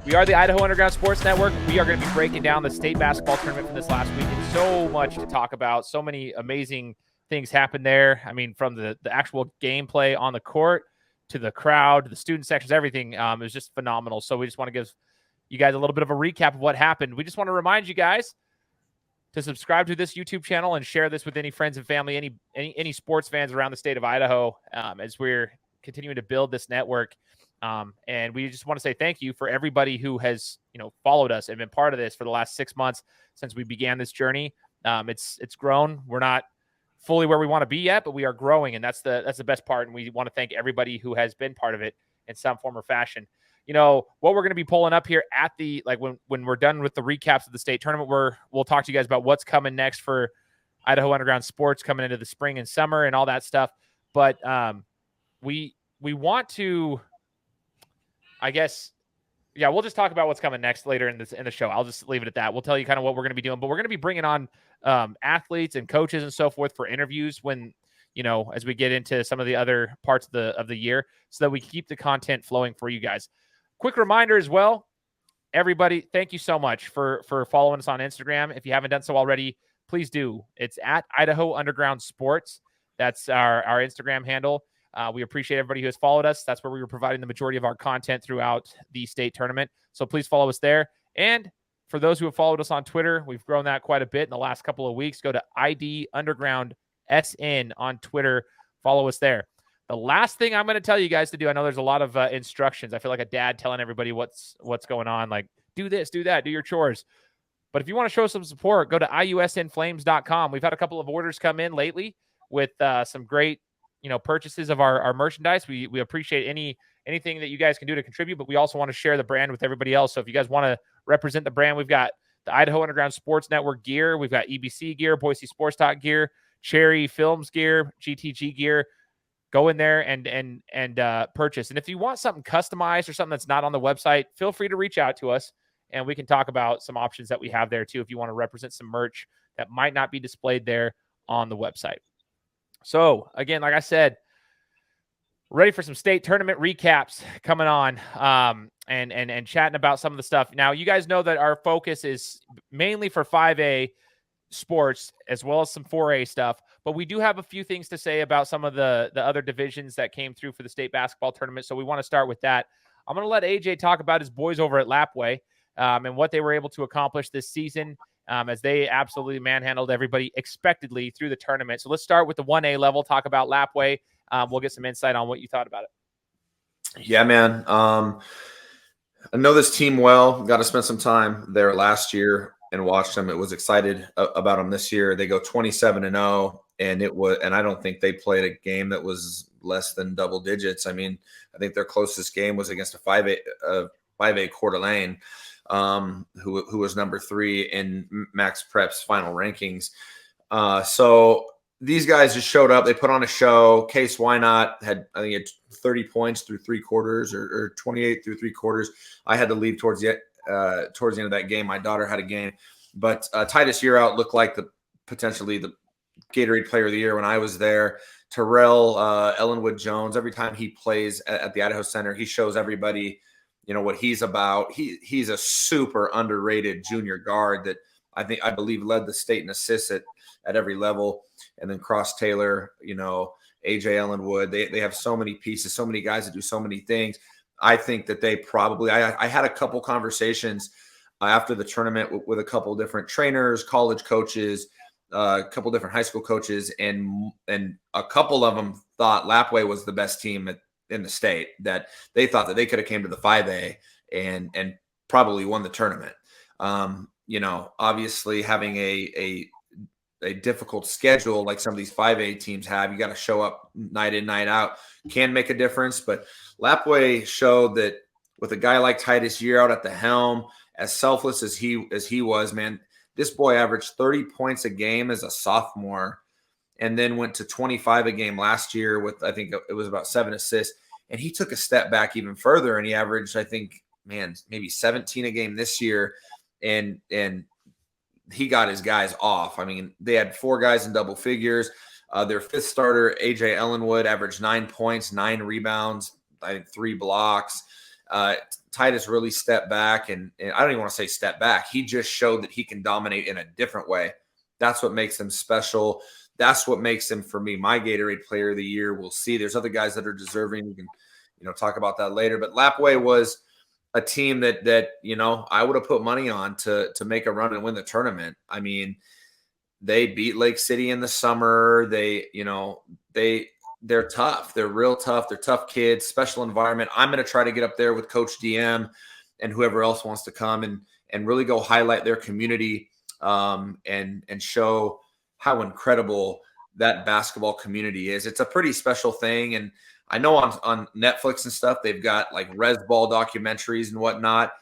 We are the Idaho Underground Sports Network. We are going to be breaking down the state basketball tournament from this last weekend. So much to talk about. So many amazing things happened there. I mean, from the actual gameplay on the court to the crowd, to the student sections, everything. It was just phenomenal. So we just want to give you guys a little bit of a recap of what happened. We just want to remind you guys to subscribe to this YouTube channel and share this with any friends and family, any sports fans around the state of Idaho, as we're continuing to build this network. And we just want to say thank you for everybody who has, followed us and been part of this for the last 6 months since we began this journey. It's grown. We're not fully where we want to be yet, but we are growing, and that's the best part. And we want to thank everybody who has been part of it in some form or fashion. What we're going to be pulling up here at the, when we're done with the recaps of the state tournament, we'll talk to you guys about what's coming next for Idaho Underground Sports coming into the spring and summer and all that stuff. But we want to, I guess, we'll just talk about what's coming next later in the show. I'll just leave it at that. We'll tell you kind of what we're going to be doing, but we're going to be bringing on athletes and coaches and so forth for interviews when, as we get into some of the other parts of the year, so that we keep the content flowing for you guys. Quick reminder as well, everybody, thank you so much for following us on Instagram. If you haven't done so already, please do. It's at Idaho Underground Sports. That's our Instagram handle. We appreciate everybody who has followed us. That's where we were providing the majority of our content throughout the state tournament. So please follow us there. And for those who have followed us on Twitter, we've grown that quite a bit in the last couple of weeks. Go to ID Underground SN on Twitter. Follow us there. The last thing I'm going to tell you guys to do, I know there's a lot of instructions. I feel like a dad telling everybody what's going on, like do this, do that, do your chores. But if you want to show some support, go to iusnflames.com. We've had a couple of orders come in lately with some great purchases of our merchandise. We appreciate anything that you guys can do to contribute, but we also want to share the brand with everybody else. So if you guys want to represent the brand, we've got the Idaho Underground Sports Network gear. We've got EBC gear, Boise Sports Talk gear, Cherry Films gear, GTG gear. Go in there and purchase. And if you want something customized or something that's not on the website, feel free to reach out to us and we can talk about some options that we have there too if you want to represent some merch that might not be displayed there on the website. So again, like I said, ready for some state tournament recaps coming on, and chatting about some of the stuff. Now, you guys know that our focus is mainly for 5A sports as well as some 4A stuff, but we do have a few things to say about some of the other divisions that came through for the state basketball tournament. So we want to start with that. I'm going to let AJ talk about his boys over at Lapwai, and what they were able to accomplish this season, as they absolutely manhandled everybody expectedly through the tournament. So let's start with the 1A level, talk about Lapwai. We'll get some insight on what you thought about it. Yeah, man. I know this team well. Got to spend some time there last year and watched them. It was excited about them this year. They go 27-0, and I don't think they played a game that was less than double digits. I mean, I think their closest game was against a 5A Coeur d'Alene, who was number 3 in Max Prep's final rankings. So these guys just showed up. They put on a show. Case Why Not had, I think, had 30 points through 3 quarters, or 28 through 3 quarters. I had to leave towards the end of that game. My daughter had a game, but Titus Yearout looked like potentially the Gatorade Player of the Year when I was there. Terrell Ellenwood Jones, every time he plays at the Idaho Center, he shows everybody what he's about. He's a super underrated junior guard that I believe led the state in assists at every level. And then Cross Taylor, AJ Ellenwood, they have so many pieces, so many guys that do so many things. I think that they probably, I had a couple conversations after the tournament with a couple different trainers, college coaches, a couple different high school coaches, and a couple of them thought Lapwai was the best team in the state, that they thought that they could have came to the 5A and probably won the tournament. Obviously having a difficult schedule like some of these 5A teams have, you got to show up night in, night out, can make a difference. But Lapwai showed that with a guy like Titus Yearout at the helm, as selfless as he was, man, this boy averaged 30 points a game as a sophomore, and then went to 25 a game last year with, I think it was about 7 assists. And he took a step back even further, and he averaged, I think, maybe 17 a game this year. And he got his guys off. I mean, they had 4 guys in double figures. Their 5th starter, AJ Ellenwood, averaged 9 points, 9 rebounds, I think 3 blocks. Titus really stepped back, and I don't even want to say step back. He just showed that he can dominate in a different way. That's what makes him special. That's what makes him, for me, my Gatorade Player of the Year. We'll see. There's other guys that are deserving. We can, talk about that later. But Lapwai was a team that I would have put money on to make a run and win the tournament. I mean, they beat Lake City in the summer. They're tough. They're real tough. They're tough kids, special environment. I'm going to try to get up there with Coach DM and whoever else wants to come and really go highlight their community and show how incredible that basketball community is. It's a pretty special thing. And I know on Netflix and stuff, they've got like Res Ball documentaries and whatnot.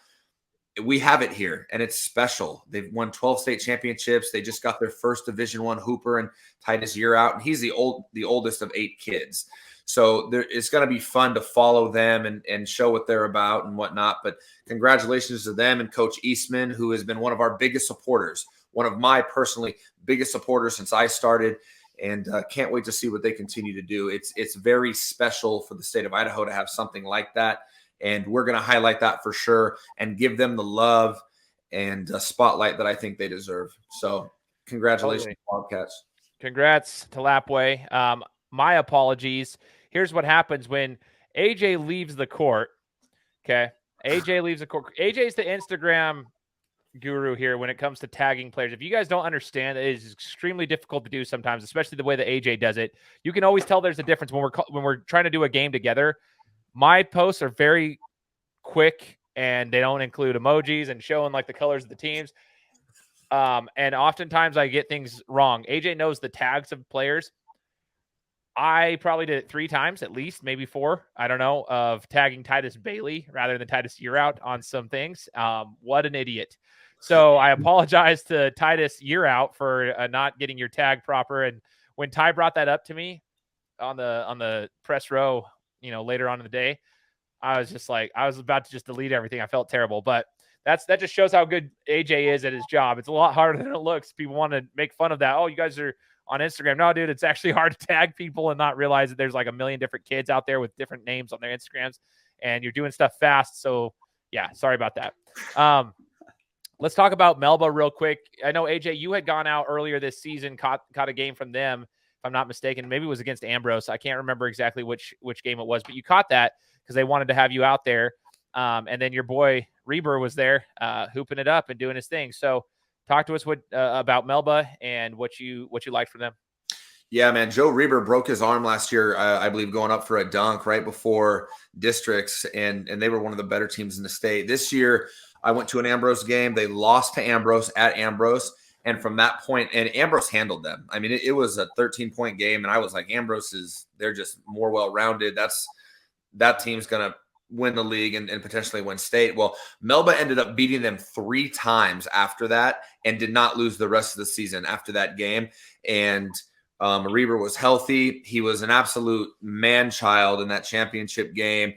We have it here, and it's special. They've won 12 state championships. They just got their first Division I hooper and Titus year out, and he's the oldest of 8 kids. So it's going to be fun to follow them and show what they're about and whatnot. But congratulations to them and Coach Eastman, who has been one of our biggest supporters, one of my personally biggest supporters since I started, and can't wait to see what they continue to do. It's very special for the state of Idaho to have something like that. And we're going to highlight that for sure and give them the love and spotlight that I think they deserve. So congratulations, Bobcats. Congrats to Lapwai. My apologies. Here's what happens when AJ leaves the court. Okay. AJ leaves the court. AJ's the Instagram guru here when it comes to tagging players. If you guys don't understand, it is extremely difficult to do sometimes, especially the way that AJ does it. You can always tell there's a difference when we're trying to do a game together. My posts are very quick and they don't include emojis and showing like the colors of the teams. And oftentimes I get things wrong. AJ knows the tags of players. I probably did it 3 times at least, maybe 4. I don't know, of tagging Titus Bailey rather than Titus Year Out on some things. What an idiot. So I apologize to Titus Year Out for not getting your tag proper. And when Ty brought that up to me on the press row, later on in the day, I was just like, I was about to just delete everything. I felt terrible, but that just shows how good AJ is at his job. It's a lot harder than it looks. People want to make fun of that. Oh, you guys are on Instagram. No, dude, it's actually hard to tag people and not realize that there's like a million different kids out there with different names on their Instagrams and you're doing stuff fast. So yeah, sorry about that. Let's talk about Melba real quick. I know AJ, you had gone out earlier this season, caught a game from them. If I'm not mistaken, maybe it was against Ambrose. I can't remember exactly which game it was, but you caught that because they wanted to have you out there. And then your boy Reiber was there hooping it up and doing his thing. So talk to us about Melba and what you liked from them. Yeah, man. Joe Reiber broke his arm last year, I believe, going up for a dunk right before districts, and they were one of the better teams in the state. This year, I went to an Ambrose game. They lost to Ambrose at Ambrose. And from that point, and Ambrose handled them. I mean, it was a 13-point game, and I was like, they're just more well-rounded. That team's going to win the league and potentially win state. Well, Melba ended up beating them 3 times after that and did not lose the rest of the season after that game. And Reiber was healthy. He was an absolute man-child in that championship game.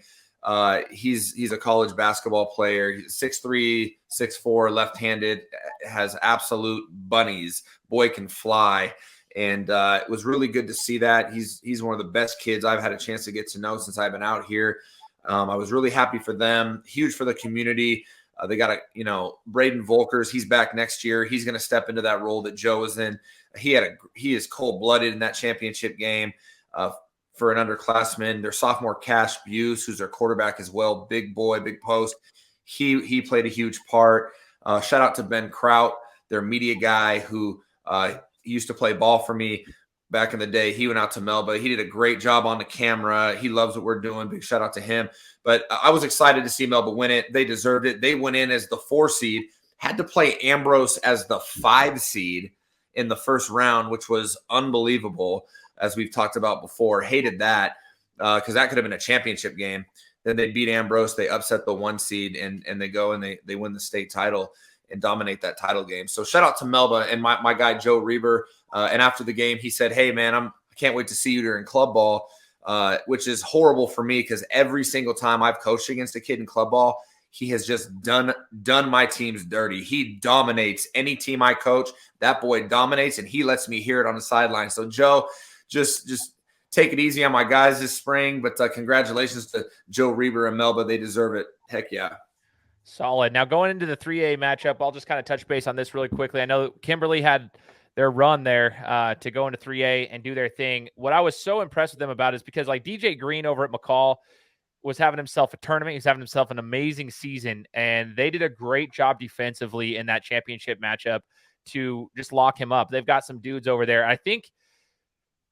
He's a college basketball player. He's 6'3", 6'4", left-handed, has absolute bunnies. Boy can fly. And it was really good to see that. He's one of the best kids I've had a chance to get to know since I've been out here. I was really happy for them. Huge for the community. They got Braden Volkers. He's back next year. He's going to step into that role that Joe is in. He is cold-blooded in that championship game. For an underclassman, their sophomore Cash Buse, who's their quarterback as well, big boy, big post. He played a huge part. Shout out to Ben Kraut, their media guy, who he used to play ball for me back in the day. He went out to Melba. He did a great job on the camera. He loves what we're doing. Big shout out to him. But I was excited to see Melba win it. They deserved it. They went in as the 4 seed, had to play Ambrose as the 5 seed in the first round, which was unbelievable. As we've talked about before, hated that because that could have been a championship game. Then they beat Ambrose. They upset the 1 seed, and they go and they win the state title and dominate that title game. So shout out to Melba and my guy, Joe Reiber. And after the game, he said, hey, man, I can't wait to see you during club ball, which is horrible for me because every single time I've coached against a kid in club ball, he has just done my teams dirty. He dominates any team I coach. That boy dominates, and he lets me hear it on the sideline. So, Joe, just take it easy on my guys this spring, but congratulations to Joe Reiber and Melba. They deserve it. Heck yeah. Solid. Now going into the 3A matchup, I'll just kind of touch base on this really quickly. I know Kimberly had their run there to go into 3A and do their thing. What I was so impressed with them about is because like DJ Green over at McCall was having himself a tournament. He's having himself an amazing season, and they did a great job defensively in that championship matchup to just lock him up. They've got some dudes over there. I think,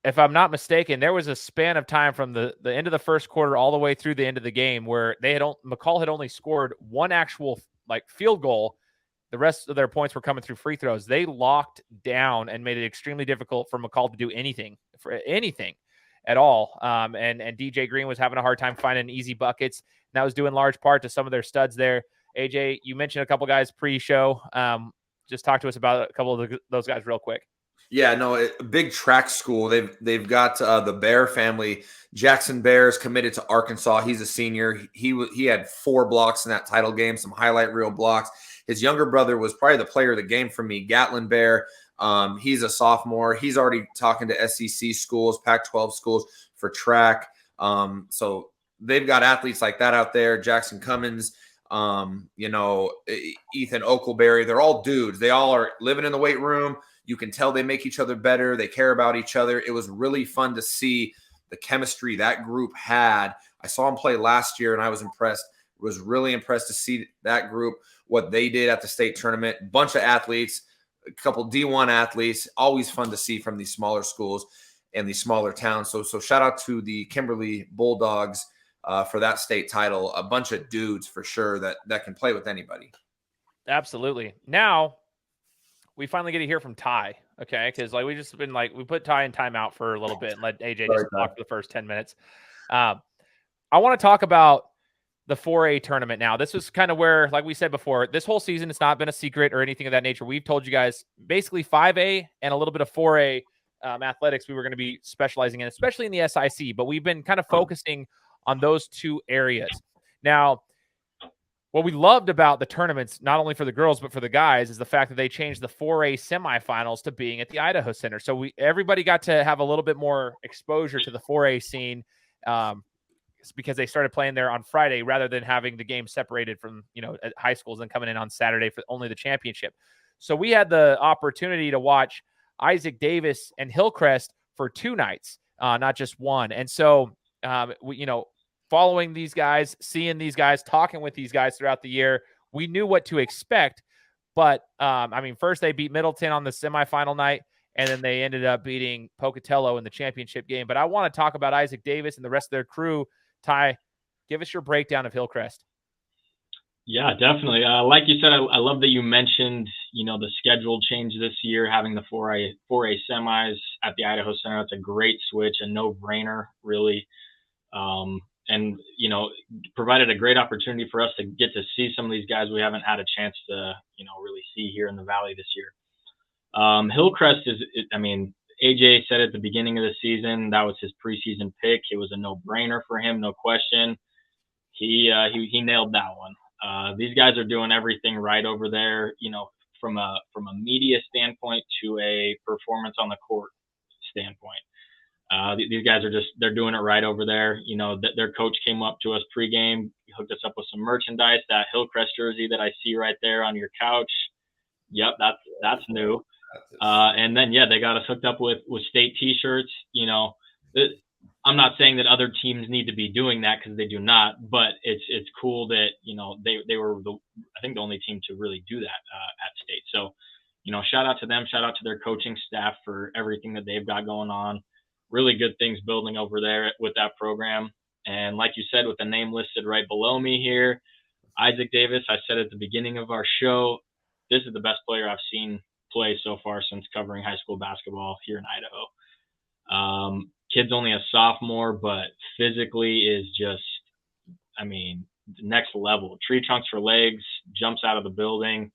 if I'm not mistaken, there was a span of time from the end of the first quarter all the way through the end of the game where McCall had only scored one actual like field goal. The rest of their points were coming through free throws. They locked down and made it extremely difficult for McCall to do anything at all. And DJ Green was having a hard time finding easy buckets. And that was due in large part to some of their studs there. AJ, you mentioned a couple guys pre-show. Just talk to us about a couple of those guys real quick. Yeah, no, a big track school. They've got the Bair family. Jackson Bair is committed to Arkansas. He's a senior. He had 4 blocks in that title game, some highlight reel blocks. His younger brother was probably the player of the game for me, Gatlin Bair. He's a sophomore. He's already talking to SEC schools, Pac-12 schools for track. So they've got athletes like that out there. Jackson Cummins, Ethan Oakleberry. They're all dudes. They all are living in the weight room. You can tell they make each other better. They care about each other. It was really fun to see the chemistry that group had. I saw them play last year, and I was impressed. Was really impressed to see that group, what they did at the state tournament. Bunch of athletes, a couple D1 athletes. Always fun to see from these smaller schools and these smaller towns. So shout out to the Kimberly Bulldogs for that state title. A bunch of dudes for sure that can play with anybody. Absolutely. Now we finally get to hear from Ty, okay? Because like we put Ty in timeout for a little bit and let AJ just talk for the first 10 minutes. I want to talk about the 4A tournament now. This is kind of where, like we said before, this whole season it's not been a secret or anything of that nature. We've told you guys basically 5A and a little bit of 4A athletics we were going to be specializing in, especially in the SIC, but we've been kind of focusing on those 2 areas. Now, what we loved about the tournaments, not only for the girls, but for the guys, is the fact that they changed the 4A semifinals to being at the Idaho Center. So everybody got to have a little bit more exposure to the 4A scene because they started playing there on Friday rather than having the game separated from, at high schools and coming in on Saturday for only the championship. So we had the opportunity to watch Isaac Davis and Hillcrest for 2 nights, not just one. And so, following these guys, seeing these guys, talking with these guys throughout the year, we knew what to expect. But, first they beat Middleton on the semifinal night, and then they ended up beating Pocatello in the championship game. But I want to talk about Isaac Davis and the rest of their crew. Ty, give us your breakdown of Hillcrest. Yeah, definitely. Like you said, I love that you mentioned, the schedule change this year, having the 4A semis at the Idaho Center. That's a great switch, a no-brainer, really. And, provided a great opportunity for us to get to see some of these guys we haven't had a chance to, really see here in the Valley this year. Hillcrest AJ said at the beginning of the season, that was his preseason pick. It was a no-brainer for him, no question. He nailed that one. These guys are doing everything right over there, from a media standpoint to a performance on the court standpoint. These guys they're doing it right over there. Their coach came up to us pregame, hooked us up with some merchandise. That Hillcrest jersey that I see right there on your couch. Yep, that's new. And then they got us hooked up with state T-shirts. I'm not saying that other teams need to be doing that because they do not, but it's cool that they were I think the only team to really do that at state. So shout out to them, shout out to their coaching staff for everything that they've got going on. Really good things building over there with that program. And like you said, with the name listed right below me here, Isaac Davis, I said at the beginning of our show, this is the best player I've seen play so far since covering high school basketball here in Idaho. Kid's only a sophomore, but physically is just, next level. Tree trunks for legs, jumps out of the building.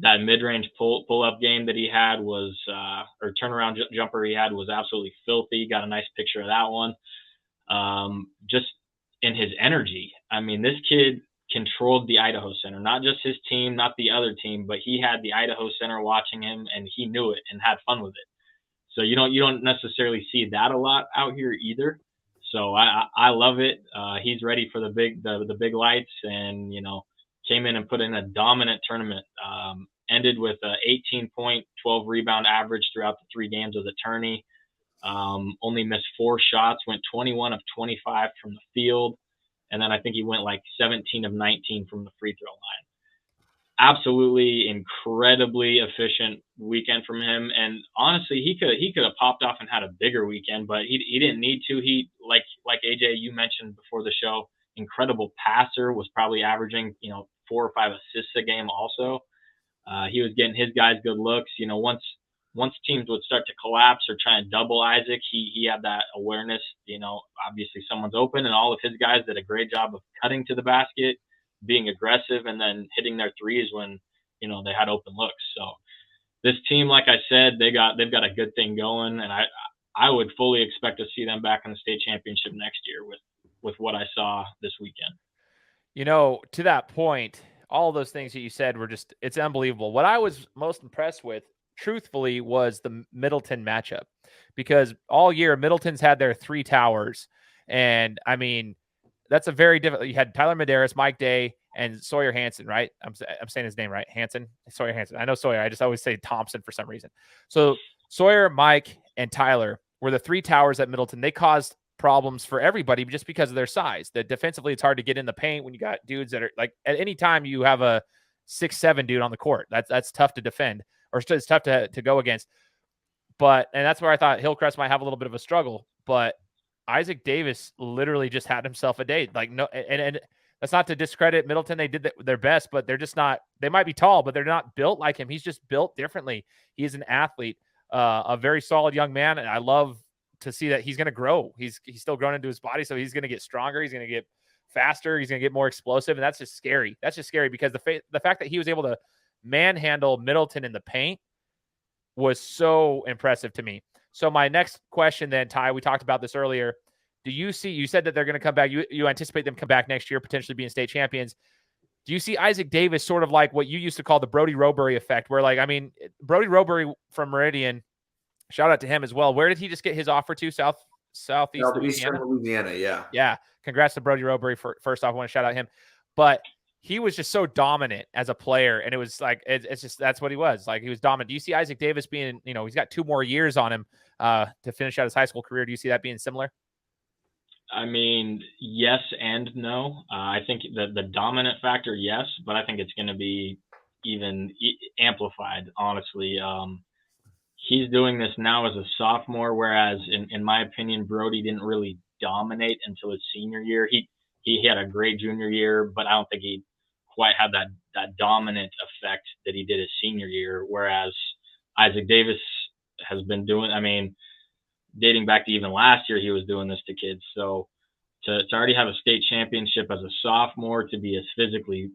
That mid-range pull-up game that he had was, or turnaround jumper he had was absolutely filthy. Got a nice picture of that one. Just in his energy. This kid controlled the Idaho Center, not just his team, not the other team, but he had the Idaho Center watching him, and he knew it and had fun with it. So you don't necessarily see that a lot out here either. So I love it. He's ready for the big lights, and came in and put in a dominant tournament. Ended with a 18-point, 12-rebound average throughout the 3 games as a tourney. Only missed 4 shots, went 21 of 25 from the field, and then I think he went like 17 of 19 from the free throw line. Absolutely incredibly efficient weekend from him, and honestly, he could have popped off and had a bigger weekend, but he didn't need to. He like AJ, you mentioned before the show, incredible passer, was probably averaging 4 or 5 assists a game. Also, he was getting his guys good looks. Once teams would start to collapse or try and double Isaac, he had that awareness. Obviously someone's open, and all of his guys did a great job of cutting to the basket, being aggressive, and then hitting their threes when they had open looks. So this team, like I said, they've got a good thing going, and I would fully expect to see them back in the state championship next year with what I saw this weekend. To that point, all those things that you said were it's unbelievable. What I was most impressed with, truthfully, was the Middleton matchup, because all year Middleton's had their 3 towers, and I mean, that's a very different. You had Tyler Medeiros, Mike Day, and Sawyer Hansen, right? I'm saying his name right. Sawyer Hansen. I know Sawyer. I just always say Thompson for some reason. So Sawyer, Mike, and Tyler were the 3 towers at Middleton. They caused problems for everybody just because of their size. That defensively, it's hard to get in the paint when you got dudes that are like, at any time you have a 6'7" dude on the court. That's tough to defend, or it's tough to go against. And that's where I thought Hillcrest might have a little bit of a struggle, but Isaac Davis literally just had himself a day. Like, no, and that's not to discredit Middleton. They did their best, but they're just not. They might be tall, but they're not built like him. He's just built differently. He is an athlete, a very solid young man, and I love to see that he's going to grow. He's still growing into his body, so he's going to get stronger. He's going to get faster. He's going to get more explosive, and that's just scary. That's just scary because the fact that he was able to manhandle Middleton in the paint was so impressive to me. So my next question then, Ty, we talked about this earlier. You said that they're going to come back. You anticipate them come back next year, potentially being state champions. Do you see Isaac Davis sort of like what you used to call the Brody Robury effect, where Brody Robury from Meridian, shout out to him as well. Where did he just get his offer to? Southeast Louisiana? Yeah. Yeah. Congrats to Brody Robury. First off, I want to shout out him. But he was just so dominant as a player, and it was like it's just that's what he was. Like, he was dominant. Do you see Isaac Davis being, he's got 2 more years on him to finish out his high school career? Do you see that being similar? I mean, yes and no. I think the dominant factor, yes, but I think it's going to be even amplified, honestly. He's doing this now as a sophomore, whereas in my opinion, Brody didn't really dominate until his senior year. He had a great junior year, but I don't think he quite had that dominant effect that he did his senior year, whereas Isaac Davis has been doing, dating back to even last year, he was doing this to kids. So to already have a state championship as a sophomore, to be as physically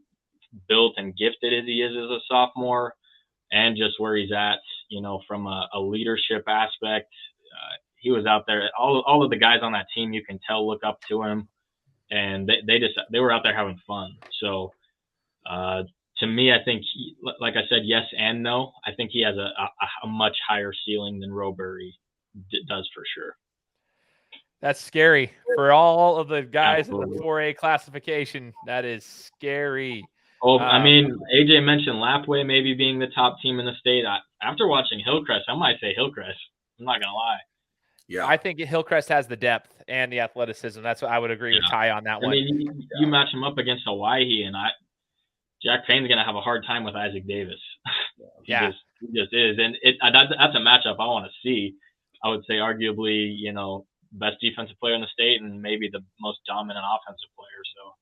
built and gifted as he is as a sophomore, and just where he's at, from a leadership aspect, he was out there. All of the guys on that team, you can tell, look up to him, and they were out there having fun. So to me, I think, like I said, yes and no. I think he has a much higher ceiling than Robury does, for sure. That's scary for all of the guys in the 4A classification. That is scary. Oh, AJ mentioned Lapwai maybe being the top team in the state. After watching Hillcrest, I might say Hillcrest. I'm not gonna lie. Yeah, I think Hillcrest has the depth and the athleticism. That's what I would agree with Ty on that one. You match him up against Owyhee, and Jack Payne's gonna have a hard time with Isaac Davis. He just is, and that's a matchup I want to see. I would say arguably, best defensive player in the state and maybe the most dominant offensive player. So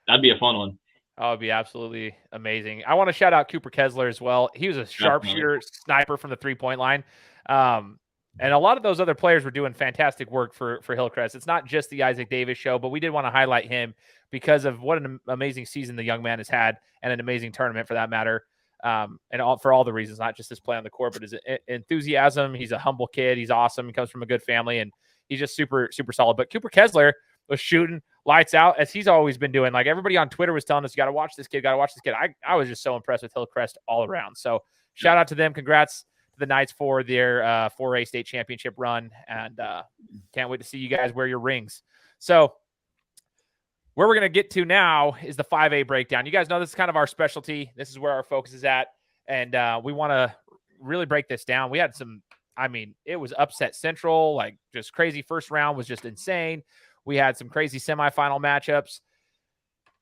that'd be a fun one. Oh, it'd be absolutely amazing. I want to shout out Cooper Kessler as well. He was a sharpshooter, sniper from the 3-point line. And a lot of those other players were doing fantastic work for Hillcrest. It's not just the Isaac Davis show, but we did want to highlight him because of what an amazing season the young man has had, and an amazing tournament for that matter. For all the reasons, not just his play on the court, but his enthusiasm. He's a humble kid. He's awesome. He comes from a good family, and he's just super, super solid. But Cooper Kessler was shooting lights out, as he's always been doing. Like, everybody on Twitter was telling us, you got to watch this kid, got to watch this kid. I was just so impressed with Hillcrest all around. So shout out to them. Congrats the Knights for their 4A state championship run, and can't wait to see you guys wear your rings. So where we're going to get to now is the 5A breakdown. You guys know this is kind of our specialty. This is where our focus is at, and we want to really break this down. We had some, it was upset central, like just crazy. First round was just insane. We had some crazy semifinal matchups.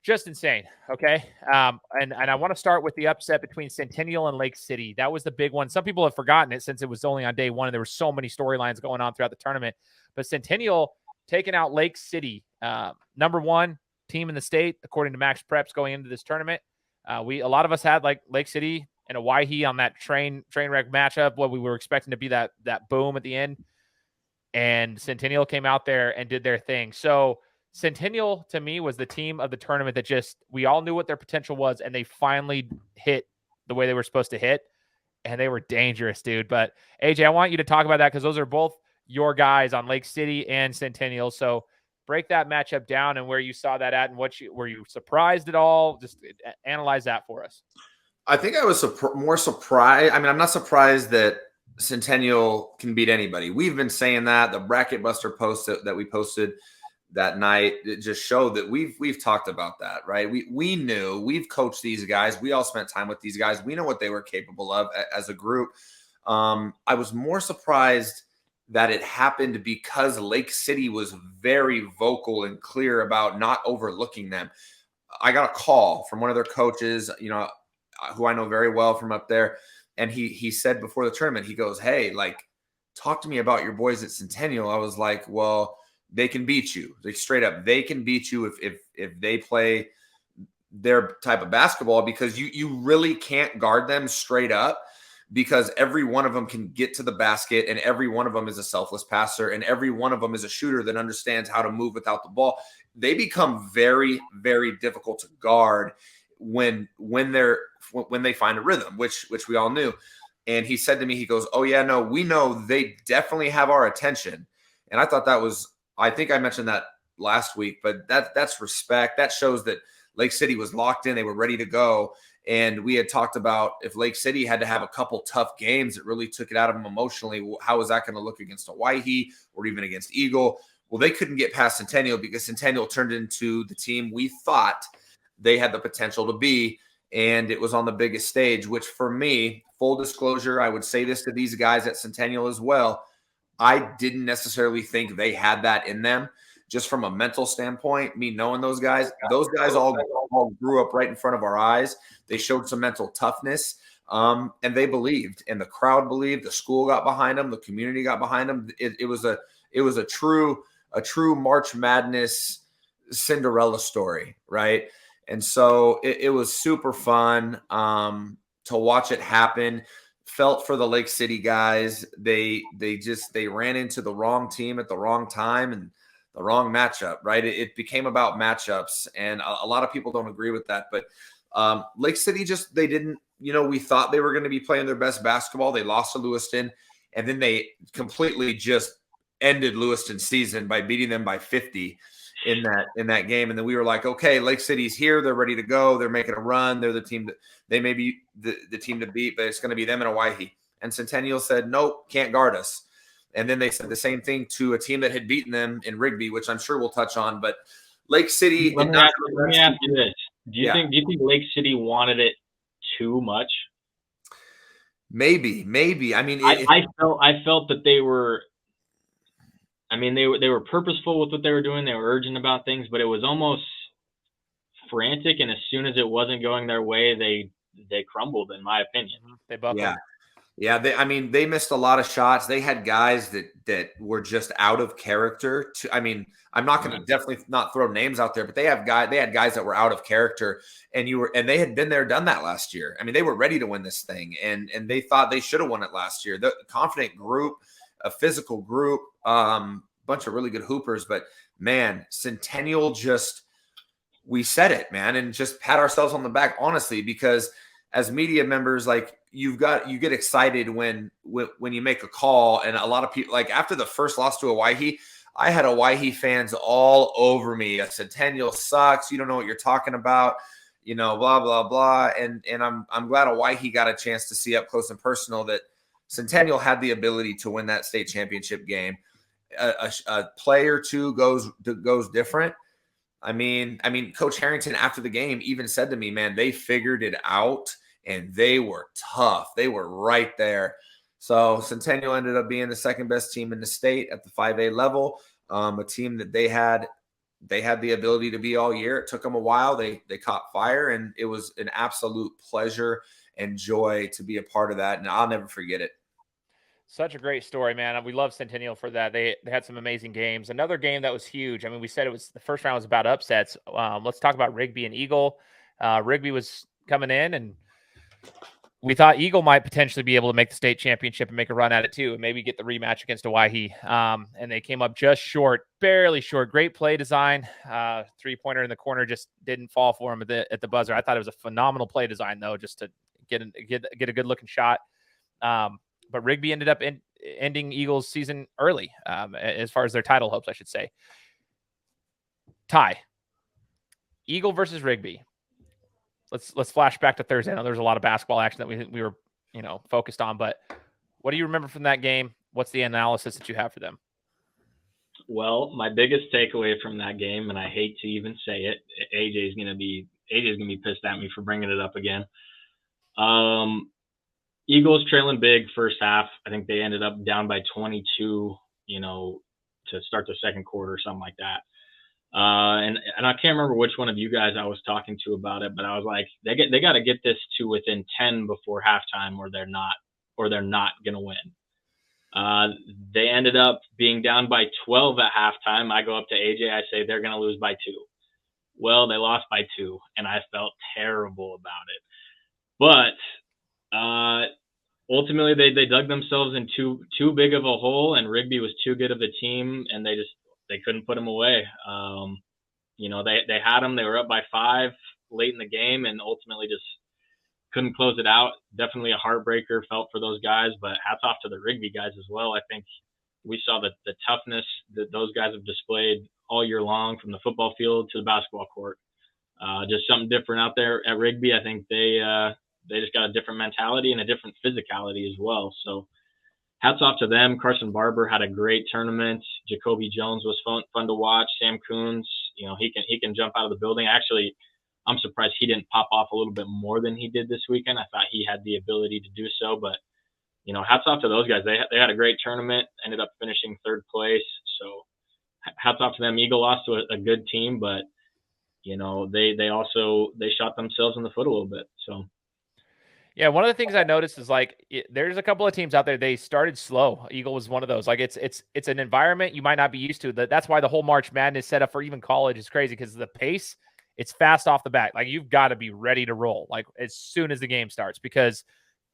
Just insane. Okay. And I want to start with the upset between Centennial and Lake City. That was the big one. Some people have forgotten it since it was only on day one and there were so many storylines going on throughout the tournament. But Centennial taking out Lake City, number one team in the state, according to Max Preps going into this tournament. A lot of us had like Lake City and Owyhee on that train wreck matchup. What we were expecting to be that boom at the end. And Centennial came out there and did their thing. So Centennial, to me, was the team of the tournament that just, we all knew what their potential was, and they finally hit the way they were supposed to hit, and they were dangerous, dude. But, AJ, I want you to talk about that because those are both your guys on Lake City and Centennial. So break that matchup down and where you saw that at and were you surprised at all? Just analyze that for us. I think I was more surprised. I'm not surprised that Centennial can beat anybody. We've been saying that. The Bracket Buster post that we posted that night, it just showed that we've talked about that, right? We knew, we've coached these guys. We all spent time with these guys. We know what they were capable of as a group. I was more surprised that it happened because Lake City was very vocal and clear about not overlooking them. I got a call from one of their coaches, who I know very well from up there. And he said before the tournament, he goes, "Hey, like, talk to me about your boys at Centennial." I was like, "Well, they can beat you." Like, straight up, they can beat you if they play their type of basketball, because you really can't guard them straight up, because every one of them can get to the basket and every one of them is a selfless passer and every one of them is a shooter that understands how to move without the ball. They become very, very difficult to guard when they find a rhythm, which we all knew. And he said to me, he goes, "Oh yeah, no, we know they definitely have our attention." And I thought that was, I think I mentioned that last week, but that's respect. That shows that Lake City was locked in. They were ready to go. And we had talked about if Lake City had to have a couple tough games, it really took it out of them emotionally. How was that going to look against Owyhee or even against Eagle? Well, they couldn't get past Centennial because Centennial turned into the team we thought they had the potential to be. And it was on the biggest stage, which for me, full disclosure, I would say this to these guys at Centennial as well. I didn't necessarily think they had that in them. Just from a mental standpoint, me knowing those guys all grew up right in front of our eyes. They showed some mental toughness, and they believed, and the crowd believed. The school got behind them. The community got behind them. It was a true March Madness Cinderella story, right? And so it was super fun to watch it happen. Felt for the Lake City guys. They ran into the wrong team at the wrong time and the wrong matchup, right? It became about matchups, and a lot of people don't agree with that. But Lake City they didn't, we thought they were going to be playing their best basketball. They lost to Lewiston, and then they completely just ended Lewiston's season by beating them by 50 in that game. And then we were like, okay, Lake City's here. They're ready to go. They're making a run. They're the team that they may be the team to beat, but it's going to be them and Owyhee. And Centennial said, "Nope, can't guard us." And then they said the same thing to a team that had beaten them in Rigby, which I'm sure we'll touch on. But Lake City. Let me ask you this: Do you think Lake City wanted it too much? Maybe. I felt that they were. They were purposeful with what they were doing. They were urgent about things, but it was almost frantic. And as soon as it wasn't going their way, they crumbled, in my opinion. They buckled. Yeah. They missed a lot of shots. They had guys that were just out of character. I'm not going to definitely not throw names out there, but they had guys that were out of character, and they had been there, done that last year. They were ready to win this thing, and they thought they should have won it last year. The confident group, a physical group, bunch of really good hoopers, but man, Centennial we said it, man, and just pat ourselves on the back, honestly, because as media members, like you get excited when you make a call, and a lot of people, like after the first loss to Owyhee, I had Owyhee fans all over me. Centennial sucks. You don't know what you're talking about, blah, blah, blah. And I'm glad Owyhee got a chance to see up close and personal that Centennial had the ability to win that state championship game. A play or two goes different. I mean, Coach Harrington after the game even said to me, man, they figured it out and they were tough. They were right there. So Centennial ended up being the second best team in the state at the 5A level, a team that they had the ability to be all year. It took them a while. They caught fire, and it was an absolute pleasure and joy to be a part of that, and I'll never forget it. Such a great story, man. We love Centennial for that. They had some amazing games. Another game that was huge. I mean, we said it was the first round was about upsets. Let's talk about Rigby and Eagle. Rigby was coming in, and we thought Eagle might potentially be able to make the state championship and make a run at it too, and maybe get the rematch against Owyhee. And they came up just short, barely short. Great play design. 3-pointer in the corner just didn't fall for him at the buzzer. I thought it was a phenomenal play design though, just to get a good looking shot. But Rigby ended up ending Eagles' season early, as far as their title hopes, I should say. Ty, Eagle versus Rigby. Let's flash back to Thursday. I know there's a lot of basketball action that we were focused on, but what do you remember from that game? What's the analysis that you have for them? Well, my biggest takeaway from that game, and I hate to even say it, AJ's gonna be pissed at me for bringing it up again. Eagles trailing big first half. I think they ended up down by 22, to start the second quarter or something like that. And I can't remember which one of you guys I was talking to about it, but I was like, they got to get this to within 10 before halftime, or they're not going to win. They ended up being down by 12 at halftime. I go up to AJ, I say they're going to lose by 2. Well, they lost by 2, and I felt terrible about it. But ultimately, they dug themselves in too big of a hole, and Rigby was too good of a team, and they couldn't put them away. They had them. They were up by 5 late in the game, and ultimately just couldn't close it out. Definitely a heartbreaker felt for those guys, but hats off to the Rigby guys as well. I think we saw the toughness that those guys have displayed all year long, from the football field to the basketball court. Just something different out there at Rigby. I think they just got a different mentality and a different physicality as well. So hats off to them. Carson Barber had a great tournament. Jacoby Jones was fun to watch. Sam Coons, he can jump out of the building. Actually, I'm surprised he didn't pop off a little bit more than he did this weekend. I thought he had the ability to do so, but hats off to those guys. They had a great tournament, ended up finishing 3rd place. So hats off to them. Eagle lost to a good team, but they shot themselves in the foot a little bit. So. Yeah, one of the things I noticed is there's a couple of teams out there. They started slow. Eagle was one of those. It's an environment you might not be used to. That's why the whole March Madness setup for even college is crazy, because the pace, it's fast off the bat. You've got to be ready to roll as soon as the game starts, because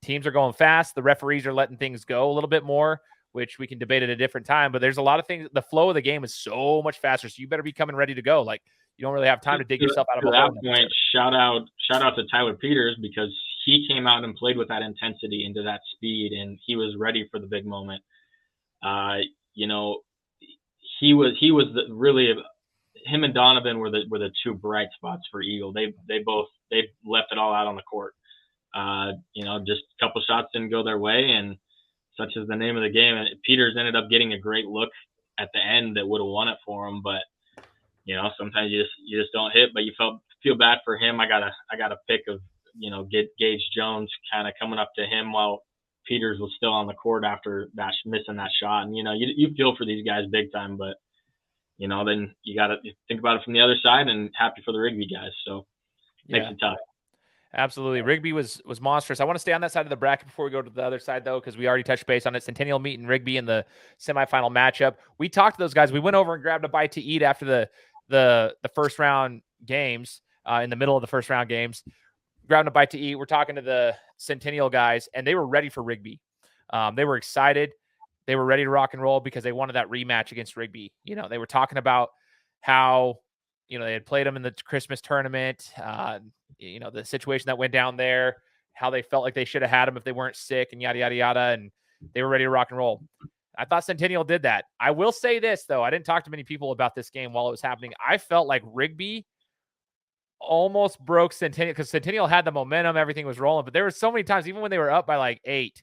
teams are going fast. The referees are letting things go a little bit more, which we can debate at a different time. But there's a lot of things. The flow of the game is so much faster, so you better be coming ready to go. You don't really have time to dig yourself out of a hole. At that point, shout out to Tyler Peters, because he came out and played with that intensity into that speed, and he was ready for the big moment. He was really, him and Donovan were the 2 bright spots for Eagle. They left it all out on the court. Just a couple shots didn't go their way, and such is the name of the game. And Peters ended up getting a great look at the end that would have won it for him, but sometimes you just don't hit. But you feel bad for him. I got a pick of Gage Jones kind of coming up to him while Peters was still on the court after missing that shot. And you feel for these guys big time, but then you got to think about it from the other side, and happy for the Rigby guys. So makes it tough. Absolutely. Rigby was monstrous. I want to stay on that side of the bracket before we go to the other side, though, because we already touched base on it. Centennial meeting Rigby in the semifinal matchup. We talked to those guys. We went over and grabbed a bite to eat after the first round games, in the middle of the first round games. Grabbing a bite to eat. We're talking to the Centennial guys, and they were ready for Rigby. They were excited. They were ready to rock and roll because they wanted that rematch against Rigby. They were talking about how, they had played them in the Christmas tournament, the situation that went down there, how they felt like they should have had them if they weren't sick, and yada, yada, yada. And they were ready to rock and roll. I thought Centennial did that. I will say this, though. I didn't talk to many people about this game while it was happening. I felt like Rigby almost broke Centennial, because Centennial had the momentum. Everything was rolling. But there were so many times, even when they were up by 8,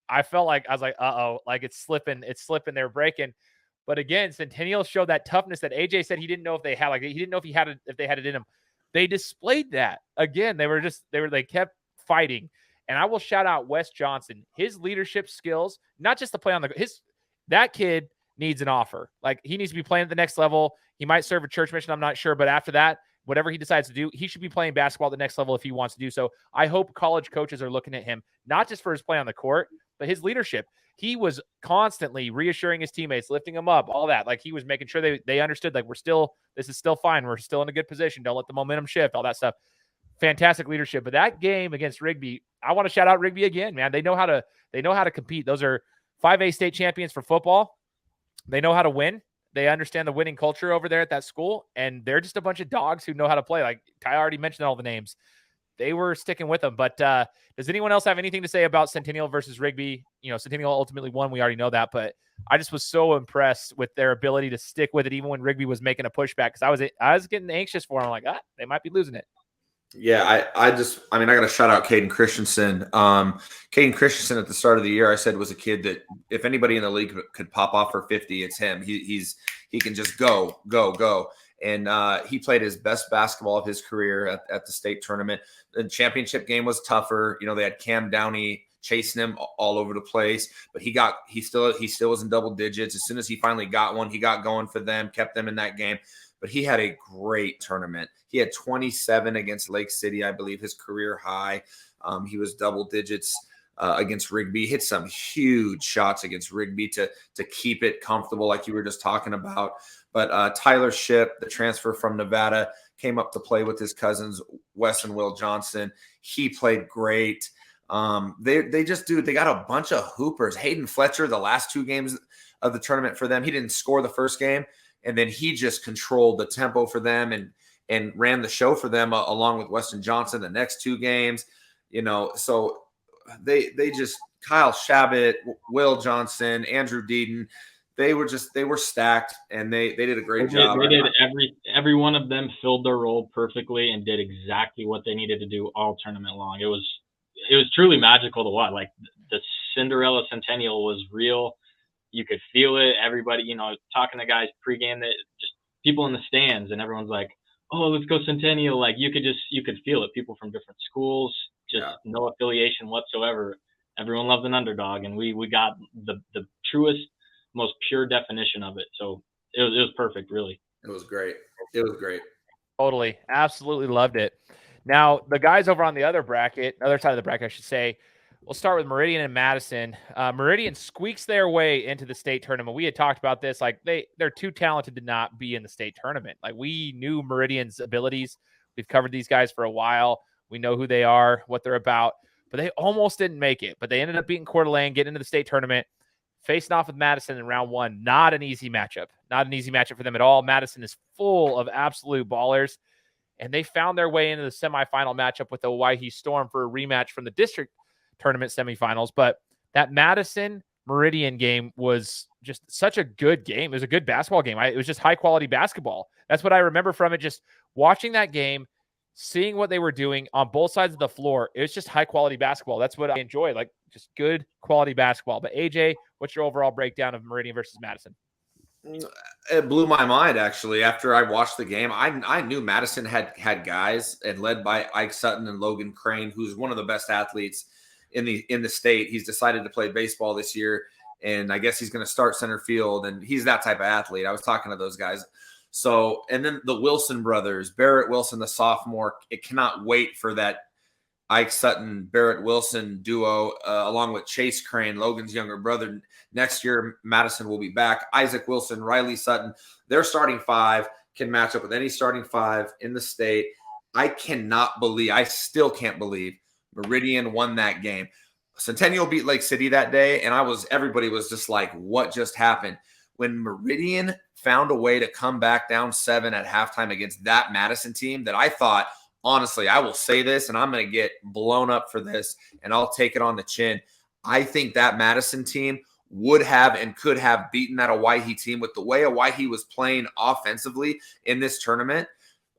I felt like I was like, uh-oh, like it's slipping, they're breaking. But again, Centennial showed that toughness that AJ said he didn't know if they had. Like he didn't know if they had it in them. They displayed that again. They kept fighting. And I will shout out Wes Johnson, his leadership skills, not just to play on that kid needs an offer. Like he needs to be playing at the next level. He might serve a church mission, I'm not sure, but after that, whatever he decides to do, he should be playing basketball at the next level if he wants to do so. I hope college coaches are looking at him, not just for his play on the court, but his leadership. He was constantly reassuring his teammates, lifting them up, all that. Like he was making sure they understood, like this is still fine. We're still in a good position. Don't let the momentum shift, all that stuff. Fantastic leadership. But that game against Rigby, I want to shout out Rigby again, man. They know how to compete. Those are 5A state champions for football. They know how to win. They understand the winning culture over there at that school, and they're just a bunch of dogs who know how to play. Like Ty already mentioned all the names. They were sticking with them. But does anyone else have anything to say about Centennial versus Rigby? Centennial ultimately won. We already know that. But I just was so impressed with their ability to stick with it, even when Rigby was making a pushback, because I was getting anxious for them. I'm like, they might be losing it. Yeah, I got to shout out Caden Christensen. Caden Christensen at the start of the year, I said, was a kid that if anybody in the league could pop off for 50, it's him. He can just go. And he played his best basketball of his career at the state tournament. The championship game was tougher. They had Cam Downey chasing him all over the place, but he still was in double digits. As soon as he finally got one, he got going for them, kept them in that game. But he had a great tournament. He had 27 against Lake City, I believe, his career high. He was double digits against Rigby. Hit some huge shots against Rigby to keep it comfortable, like you were just talking about. But Tyler Shipp, the transfer from Nevada, came up to play with his cousins, Wes and Will Johnson. He played great. They got a bunch of hoopers. Hayden Fletcher, the last two games of the tournament for them, he didn't score the first game. And then he just controlled the tempo for them and ran the show for them along with Weston Johnson the next two games. So they just Kyle Shabbat, Will Johnson, Andrew Deaton, they were stacked, and they did a great job. They did every one of them filled their role perfectly and did exactly what they needed to do all tournament long. It was truly magical to watch. Like the Cinderella Centennial was real. You could feel it. Everybody, talking to guys pregame, that just people in the stands, and everyone's like, "Oh, let's go Centennial!" Like you could feel it. People from different schools, no affiliation whatsoever. Everyone loved an underdog, and we got the truest, most pure definition of it. So it was perfect, really. It was great. Totally, absolutely loved it. Now the guys over on the other side of the bracket, I should say. We'll start with Meridian and Madison. Meridian squeaks their way into the state tournament. We had talked about this. Like they're too talented to not be in the state tournament. Like we knew Meridian's abilities. We've covered these guys for a while. We know who they are, what they're about. But they almost didn't make it. But they ended up beating Coeur d'Alene, getting into the state tournament, facing off with Madison in round one. Not an easy matchup. Not an easy matchup for them at all. Madison is full of absolute ballers. And they found their way into the semifinal matchup with the Owyhee Storm for a rematch from the district tournament semifinals. But that Madison Meridian game was just such a good game. It was a good basketball game. It was just high quality basketball. That's what I remember from it. Just watching that game, seeing what they were doing on both sides of the floor. It was just high quality basketball. That's what I enjoy. Like just good quality basketball. But AJ, what's your overall breakdown of Meridian versus Madison? It blew my mind, actually. After I watched the game, I knew Madison had guys, and led by Ike Sutton and Logan Crane, who's one of the best athletes in the state. He's decided to play baseball this year, and I guess he's going to start center field, and he's that type of athlete. I was talking to those guys. So, and then the Wilson brothers, Barrett Wilson, the sophomore, it cannot wait for that Ike Sutton, Barrett Wilson duo, along with Chase Crane, Logan's younger brother. Next year, Madison will be back. Isaac Wilson, Riley Sutton, their starting five can match up with any starting five in the state. I still can't believe Meridian won that game. Centennial beat Lake City that day, and everybody was just like, what just happened? When Meridian found a way to come back down 7 at halftime against that Madison team that I thought, honestly, I will say this, and I'm going to get blown up for this, and I'll take it on the chin. I think that Madison team would have and could have beaten that Owyhee team with the way Owyhee was playing offensively in this tournament.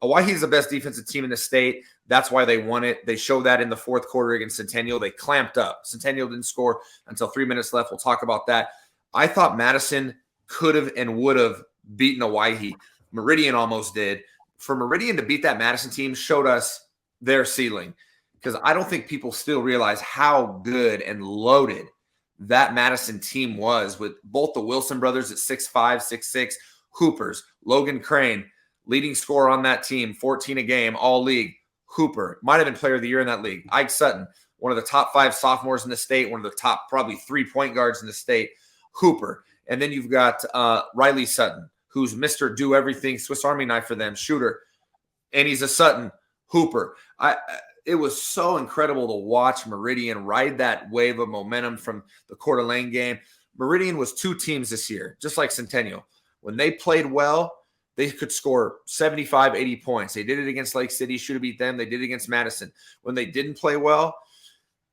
Owyhee's the best defensive team in the state. That's why they won it. They showed that in the fourth quarter against Centennial. They clamped up. Centennial didn't score until 3 minutes left. We'll talk about that. I thought Madison could have and would have beaten Owyhee. Meridian almost did. For Meridian to beat that Madison team showed us their ceiling, because I don't think people still realize how good and loaded that Madison team was, with both the Wilson brothers at 6'5", 6'6", Hoopers, Logan Crane, leading scorer on that team, 14 a game, all league. Hooper might have been player of the year in that league. Ike Sutton, one of the top 5 sophomores in the state, one of the top probably 3 point guards in the state. Hooper. And then you've got Riley Sutton, who's Mr. Do Everything, Swiss Army knife for them, shooter. And he's a Sutton. Hooper. It was so incredible to watch Meridian ride that wave of momentum from the Coeur d'Alene game. Meridian was 2 teams this year, just like Centennial. When they played well, they could score 75, 80 points. They did it against Lake City, should have beat them. They did it against Madison. When they didn't play well,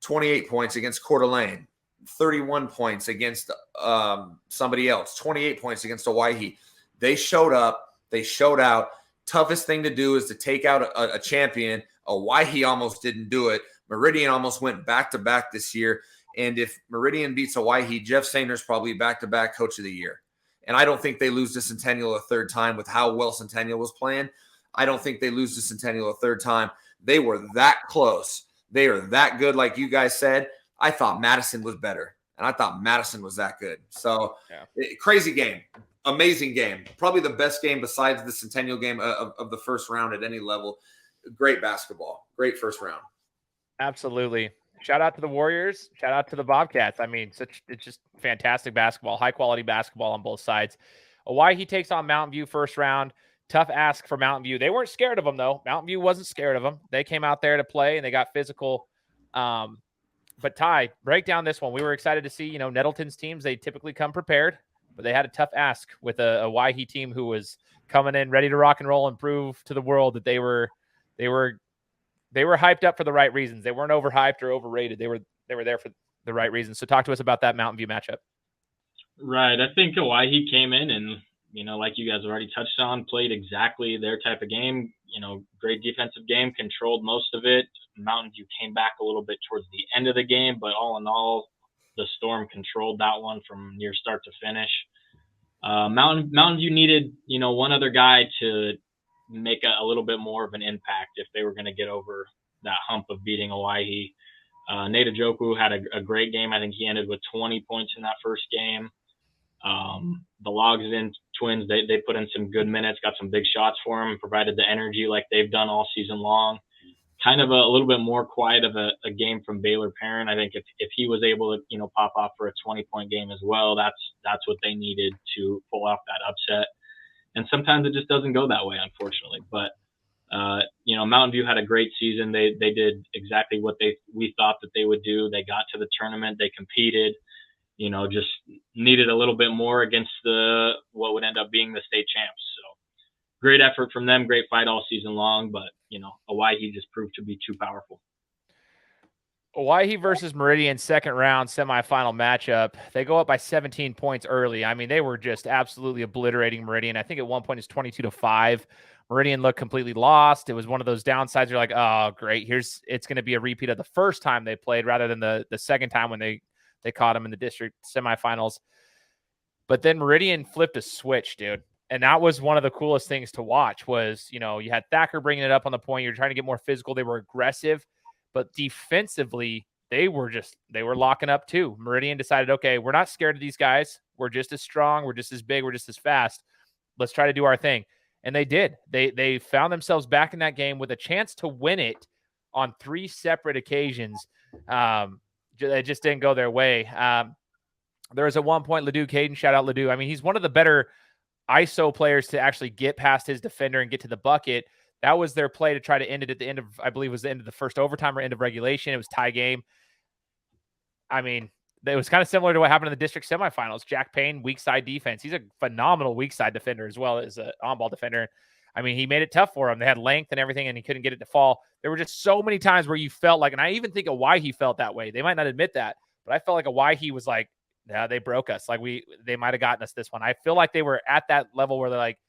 28 points against Coeur d'Alene, 31 points against somebody else, 28 points against Owyhee. They showed up. They showed out. Toughest thing to do is to take out a champion. Owyhee almost didn't do it. Meridian almost went back-to-back this year. And if Meridian beats Owyhee, Jeff Saner's probably back-to-back coach of the year. And I don't think they lose to Centennial a third time with how well Centennial was playing. I don't think they lose to Centennial a third time. They were that close. They are that good, like you guys said. I thought Madison was better, and I thought Madison was that good. So, crazy game. Amazing game. Probably the best game besides the Centennial game of the first round at any level. Great basketball. Great first round. Absolutely. Shout out to the Warriors. Shout out to the Bobcats. I mean, it's just fantastic basketball, high-quality basketball on both sides. Owyhee takes on Mountain View first round. Tough ask for Mountain View. They weren't scared of them, though. Mountain View wasn't scared of them. They came out there to play, and they got physical. But, Ty, break down this one. We were excited to see, Nettleton's teams, they typically come prepared, but they had a tough ask with a Owyhee team who was coming in ready to rock and roll and prove to the world that they were hyped up for the right reasons. They weren't overhyped or overrated. They were there for the right reasons. So talk to us about that Mountain View matchup. Right. I think Owyhee came in and, like you guys already touched on, played exactly their type of game. Great defensive game, controlled most of it. Mountain View came back a little bit towards the end of the game, but all in all, the Storm controlled that one from near start to finish. Mountain View needed, one other guy to make a little bit more of an impact if they were going to get over that hump of beating Owyhee. Nate Ajoku had a great game. I think he ended with 20 points in that first game. The Logsdon twins, they put in some good minutes, got some big shots for him, provided the energy like they've done all season long. Kind of a little bit more quiet of a game from Baylor Parent. I think if he was able to, pop off for a 20-point game as well, that's what they needed to pull off that upset. And sometimes it just doesn't go that way, unfortunately. But, Mountain View had a great season. They did exactly what we thought that they would do. They got to the tournament. They competed, just needed a little bit more against what would end up being the state champs. So great effort from them. Great fight all season long. But, Owyhee just proved to be too powerful. Owyhee versus Meridian second round semifinal matchup. They go up by 17 points early. I mean, they were just absolutely obliterating Meridian. I think at one point it's 22-5. Meridian looked completely lost. It was one of those downsides. You're like, oh, great. It's going to be a repeat of the first time they played rather than the second time when they caught them in the district semifinals. But then Meridian flipped a switch, dude. And that was one of the coolest things to watch was, you had Thacker bringing it up on the point. You're trying to get more physical. They were aggressive. But defensively, they were locking up too. Meridian decided, okay, we're not scared of these guys. We're just as strong. We're just as big. We're just as fast. Let's try to do our thing. And they did. They found themselves back in that game with a chance to win it on 3 separate occasions. It just didn't go their way. There was at one point, Ledoux Caden, shout out Ledoux. I mean, he's one of the better ISO players to actually get past his defender and get to the bucket. That was their play to try to end it at the end of, I believe it was the end of the first overtime or end of regulation. It was tie game. I mean, it was kind of similar to what happened in the district semifinals. Jack Payne, weak side defense. He's a phenomenal weak side defender as well as an on-ball defender. I mean, he made it tough for him. They had length and everything, and he couldn't get it to fall. There were just so many times where you felt like, and I even think Owyhee felt that way. They might not admit that, but I felt like Owyhee was like, yeah, they broke us. Like they might have gotten us this one. I feel like they were at that level where they're like,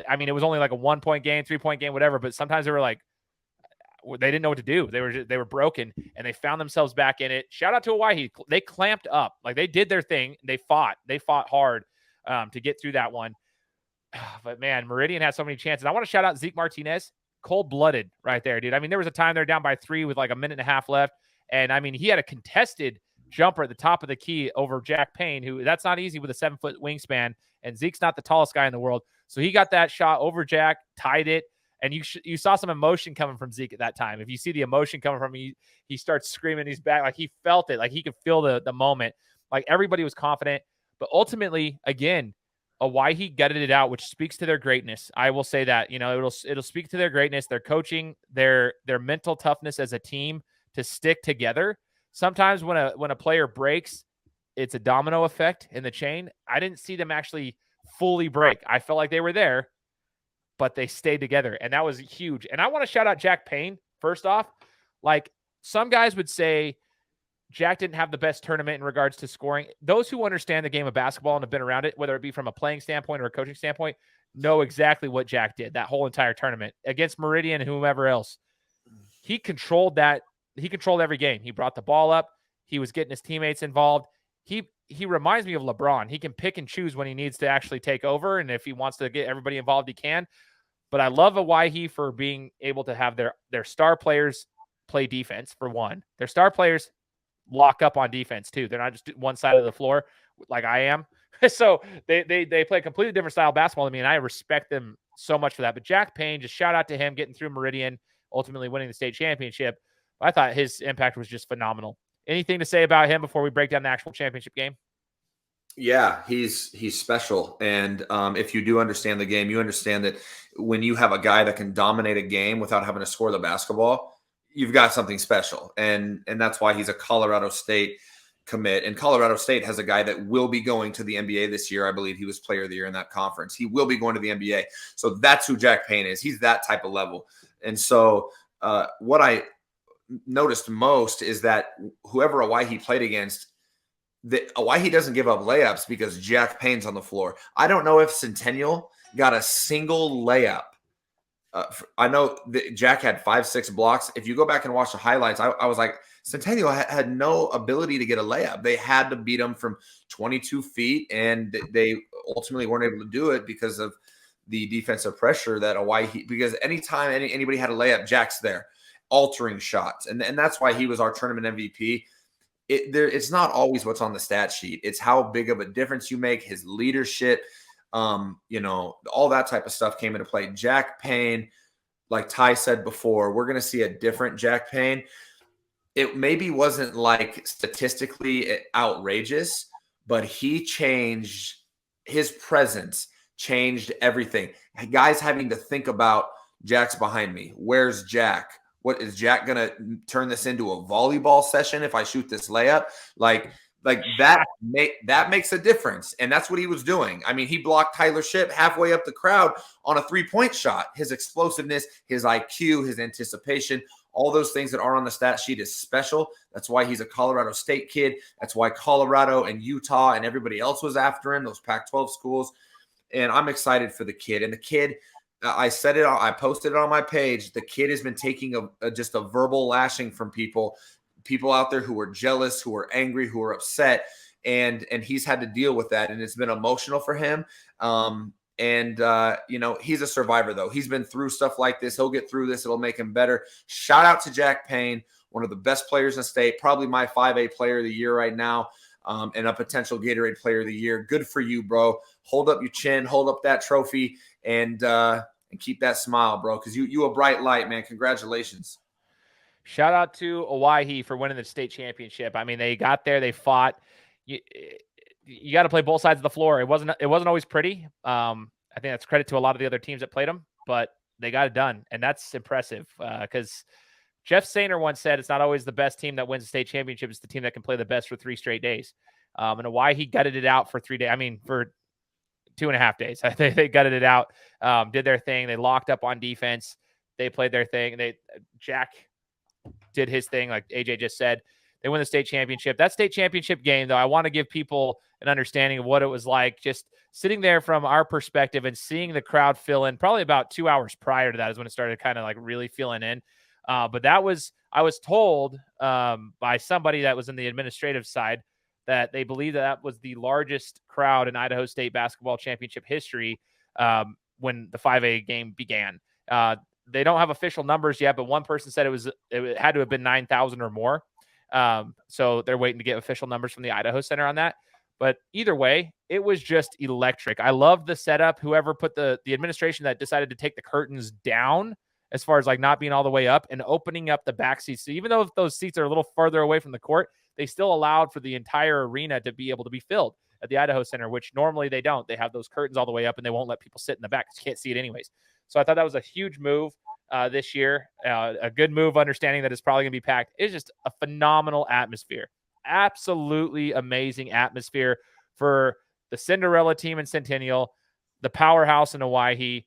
I mean, it was only like a 1-point game, 3-point game, whatever. But sometimes they were like, they didn't know what to do. They were broken, and they found themselves back in it. Shout out to Owyhee. They clamped up. Like, they did their thing. They fought hard to get through that one. But man, Meridian had so many chances. I want to shout out Zeke Martinez, cold-blooded right there, dude. I mean, there was a time they're down by 3 with like a minute and a half left. And I mean, he had a contested jumper at the top of the key over Jack Payne, who that's not easy with a 7-foot wingspan. And Zeke's not the tallest guy in the world. So he got that shot over Jack, tied it. And you saw some emotion coming from Zeke at that time. If you see the emotion coming from him, he starts screaming. He's back. Like, he felt it. Like, he could feel the moment. Like, everybody was confident. But ultimately, again, Owyhee gutted it out, which speaks to their greatness. I will say that, it'll speak to their greatness, their coaching, their mental toughness as a team to stick together. Sometimes when a player breaks, it's a domino effect in the chain. I didn't see them actually fully break. I felt like they were there, but they stayed together, and that was huge. And I want to shout out Jack Payne, first off. Like, some guys would say Jack didn't have the best tournament in regards to scoring. Those who understand the game of basketball and have been around it, whether it be from a playing standpoint or a coaching standpoint, know exactly what Jack did that whole entire tournament against Meridian and whomever else. He controlled that. He controlled every game. He brought the ball up. He was getting his teammates involved. He reminds me of LeBron. He can pick and choose when he needs to actually take over, and if he wants to get everybody involved, he can. But I love Owyhee for being able to have their star players play defense, for one. Their star players lock up on defense, too. They're not just one side of the floor like I am. So they play a completely different style of basketball than me, and I respect them so much for that. But Jack Payne, just shout out to him getting through Meridian, ultimately winning the state championship. I thought his impact was just phenomenal. Anything to say about him before we break down the actual championship game? Yeah, he's special. And if you do understand the game, you understand that when you have a guy that can dominate a game without having to score the basketball, you've got something special. And that's why he's a Colorado State commit. And Colorado State has a guy that will be going to the NBA this year. I believe he was player of the year in that conference. He will be going to the NBA. So that's who Jack Payne is. He's that type of level. And so what I noticed most is that whoever Owyhee played against, Owyhee doesn't give up layups because Jack Payne's on the floor. I don't know if Centennial got a single layup. I know that Jack had 5-6 blocks. If you go back and watch the highlights, I was like, Centennial had no ability to get a layup. They had to beat them from 22 feet, and they ultimately weren't able to do it because of the defensive pressure that Owyhee. Because anytime anybody had a layup, Jack's there, altering shots, and that's why he was our tournament MVP. It's not always what's on the stat sheet. It's how big of a difference you make, his leadership, all that type of stuff came into play. Jack Payne, like Ty said before, we're going to see a different Jack Payne. It maybe wasn't like statistically outrageous, but he changed, his presence changed everything. Guys having to think about, Jack's behind me. Where's Jack? What is Jack going to turn this into a volleyball session if I shoot this layup? Like that makes a difference. And that's what he was doing. I mean, he blocked Tyler Shipp halfway up the crowd on a 3-point shot. His explosiveness, his IQ, his anticipation, all those things that aren't on the stat sheet is special. That's why he's a Colorado State kid. That's why Colorado and Utah and everybody else was after him, those Pac-12 schools. And I'm excited for the kid. And the kid, I said it, I posted it on my page. The kid has been taking just a verbal lashing from people out there who are jealous, who are angry, who are upset. And he's had to deal with that. And it's been emotional for him. He's a survivor, though. He's been through stuff like this. He'll get through this. It'll make him better. Shout out to Jack Payne, one of the best players in the state, probably my 5A player of the year right now, and a potential Gatorade player of the year. Good for you, bro. Hold up your chin, hold up that trophy, and keep that smile, bro, because you a bright light, man. Congratulations. Shout out to Owyhee for winning the state championship. I mean, they got there, they fought. You got to play both sides of the floor. It wasn't always pretty. I think that's credit to a lot of the other teams that played them, but they got it done, and that's impressive because Jeff Sainer once said it's not always the best team that wins the state championship. It's the team that can play the best for 3 straight days. And Owyhee gutted it out for 3 days. I mean, for 2.5 days. They gutted it out, did their thing. They locked up on defense. They played their thing. Jack did his thing, like AJ just said. They win the state championship. That state championship game, though, I want to give people an understanding of what it was like just sitting there from our perspective and seeing the crowd fill in. Probably about 2 hours prior to that is when it started kind of like really filling in. But I was told by somebody that was in the administrative side that they believe that was the largest crowd in Idaho State basketball championship history when the 5A game began. They don't have official numbers yet, but one person said it had to have been 9,000 or more. So they're waiting to get official numbers from the Idaho Center on that. But either way, it was just electric. I loved the setup. Whoever put the administration that decided to take the curtains down as far as like not being all the way up and opening up the back seats. So even though those seats are a little further away from the court, they still allowed for the entire arena to be able to be filled at the Idaho Center, which normally they don't. They have those curtains all the way up and they won't let people sit in the back because you can't see it anyways. So I thought that was a huge move this year. A good move, understanding that it's probably going to be packed. It's just a phenomenal atmosphere. Absolutely amazing atmosphere for the Cinderella team in Centennial, the powerhouse in Owyhee.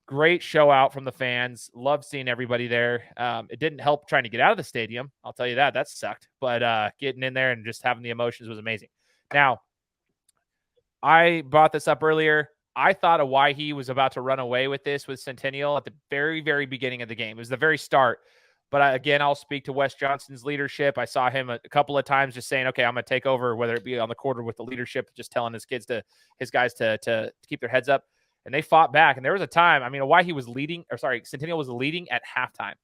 Great show out from the fans. Loved seeing everybody there. It didn't help trying to get out of the stadium. I'll tell you that. That sucked. But getting in there and just having the emotions was amazing. Now, I brought this up earlier. I thought Owyhee was about to run away with this with Centennial at the very, very beginning of the game. It was the very start. But again, I'll speak to Wes Johnson's leadership. I saw him a couple of times just saying, okay, I'm going to take over, whether it be on the court or with the leadership, just telling his guys to keep their heads up. And they fought back. And there was a time, Owyhee was Centennial was leading at halftime.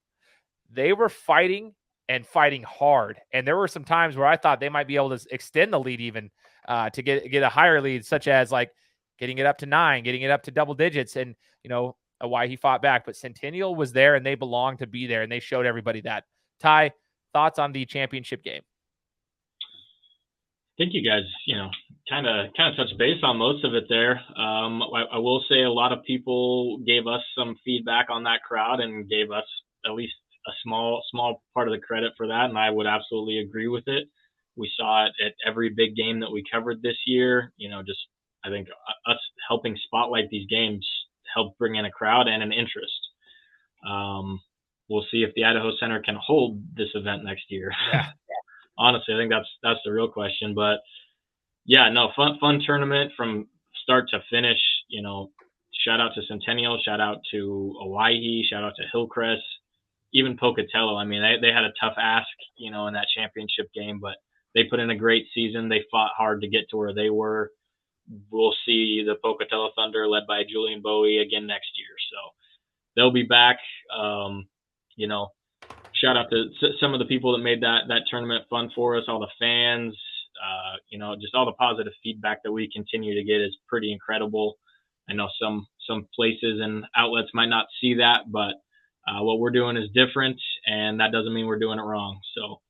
They were fighting and fighting hard. And there were some times where I thought they might be able to extend the lead even to get a higher lead, such as like getting it up to 9, getting it up to double digits. And, Owyhee fought back, but Centennial was there and they belonged to be there. And they showed everybody that. Ty, thoughts on the championship game? I think you guys, kind of touched base on most of it there. I will say a lot of people gave us some feedback on that crowd and gave us at least a small part of the credit for that. And I would absolutely agree with it. We saw it at every big game that we covered this year. I think us helping spotlight these games helped bring in a crowd and an interest. We'll see if the Idaho Center can hold this event next year. Yeah. Honestly, I think that's the real question. But yeah, no, fun tournament from start to finish. Shout out to Centennial, shout out to Owyhee, shout out to Hillcrest, even Pocatello. They had a tough ask, in that championship game, but they put in a great season. They fought hard to get to where they were. We'll see the Pocatello Thunder led by Julian Bowie again next year. So they'll be back. Shout out to some of the people that made that tournament fun for us, all the fans, just all the positive feedback that we continue to get is pretty incredible. I know some places and outlets might not see that, but what we're doing is different, and that doesn't mean we're doing it wrong. So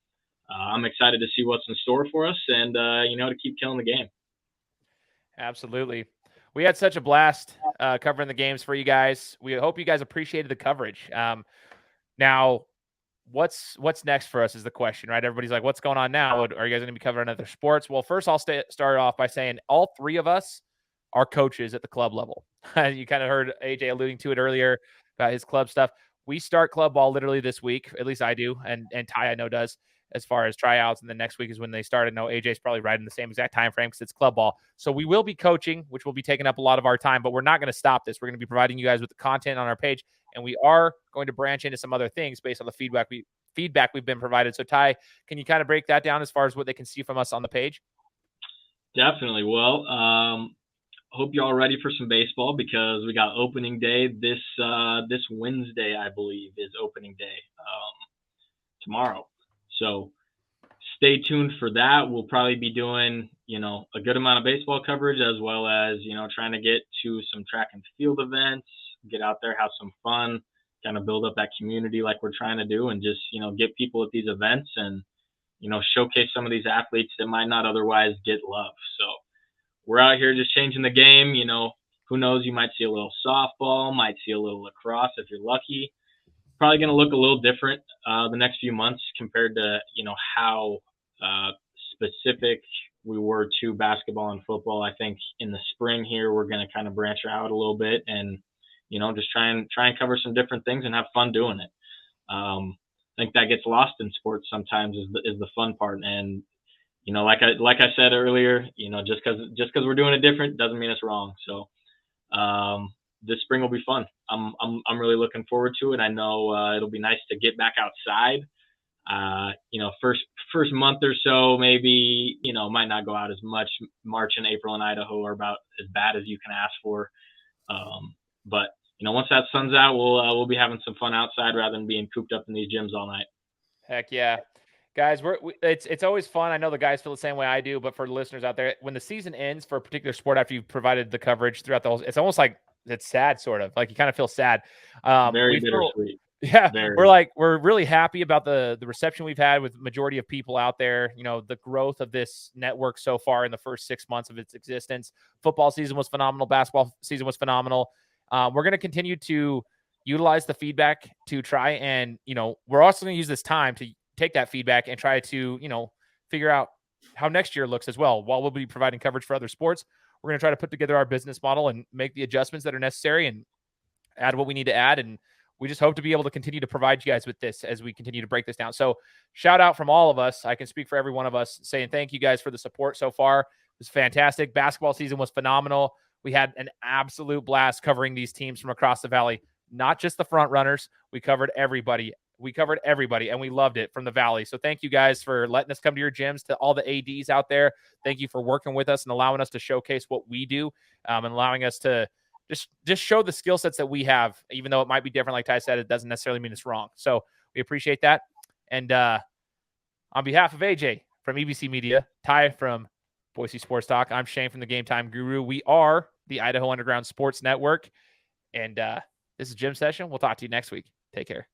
I'm excited to see what's in store for us and, to keep killing the game. Absolutely. We had such a blast covering the games for you guys. We hope you guys appreciated the coverage. Now, what's next for us is the question, right? Everybody's like, what's going on now? Are you guys going to be covering other sports? Well, first I'll start off by saying all three of us are coaches at the club level. You kind of heard AJ alluding to it earlier about his club stuff. We start club ball literally this week. At least I do. And Ty, I know, does, as far as tryouts. And the next week is when they start. I know AJ's probably right in the same exact time frame because it's club ball. So we will be coaching, which will be taking up a lot of our time, but we're not going to stop this. We're going to be providing you guys with the content on our page. And we are going to branch into some other things based on the feedback we've been provided. So Ty, can you kind of break that down as far as what they can see from us on the page? Definitely. Well, hope you're all ready for some baseball because we got opening day this Wednesday, I believe, is opening day tomorrow. So stay tuned for that. We'll probably be doing, a good amount of baseball coverage as well as, trying to get to some track and field events, get out there, have some fun, kind of build up that community like we're trying to do and just, get people at these events and, showcase some of these athletes that might not otherwise get love. So we're out here just changing the game. Who knows? You might see a little softball, might see a little lacrosse if you're lucky. Probably going to look a little different the next few months compared to, how specific we were to basketball and football. I think in the spring here, we're going to kind of branch out a little bit and, just try and cover some different things and have fun doing it. I think that gets lost in sports sometimes is the fun part. And, like I said earlier, just because we're doing it different doesn't mean it's wrong. So, this spring will be fun. I'm really looking forward to it. I know, it'll be nice to get back outside. First month or so, maybe, might not go out as much. March and April in Idaho are about as bad as you can ask for. But once that sun's out, we'll be having some fun outside rather than being cooped up in these gyms all night. Heck yeah. Guys, it's always fun. I know the guys feel the same way I do, but for the listeners out there, when the season ends for a particular sport after you've provided the coverage throughout the whole, it's almost like it's sad, sort of. Like you kind of feel sad. Very bittersweet. Yeah, Very. We're really happy about the reception we've had with majority of people out there. The growth of this network so far in the first 6 months of its existence. Football season was phenomenal. Basketball season was phenomenal. We're going to continue to utilize the feedback to try and, we're also going to use this time to take that feedback and try to, figure out how next year looks as well. While we'll be providing coverage for other sports, we're going to try to put together our business model and make the adjustments that are necessary and add what we need to add. And we just hope to be able to continue to provide you guys with this as we continue to break this down. So shout out from all of us. I can speak for every one of us saying thank you guys for the support so far. It was fantastic. Basketball season was phenomenal. We had an absolute blast covering these teams from across the valley, not just the front runners. We covered everybody. And we loved it from the valley. So thank you guys for letting us come to your gyms. To all the ADs out there, thank you for working with us and allowing us to showcase what we do, and allowing us to just show the skill sets that we have, even though it might be different. Like Ty said, it doesn't necessarily mean it's wrong. So we appreciate that. And on behalf of AJ from EBC Media, Ty from Boise Sports Talk, I'm Shane from the Game Time Guru. We are the Idaho Underground Sports Network. And this is Gym Session. We'll talk to you next week. Take care.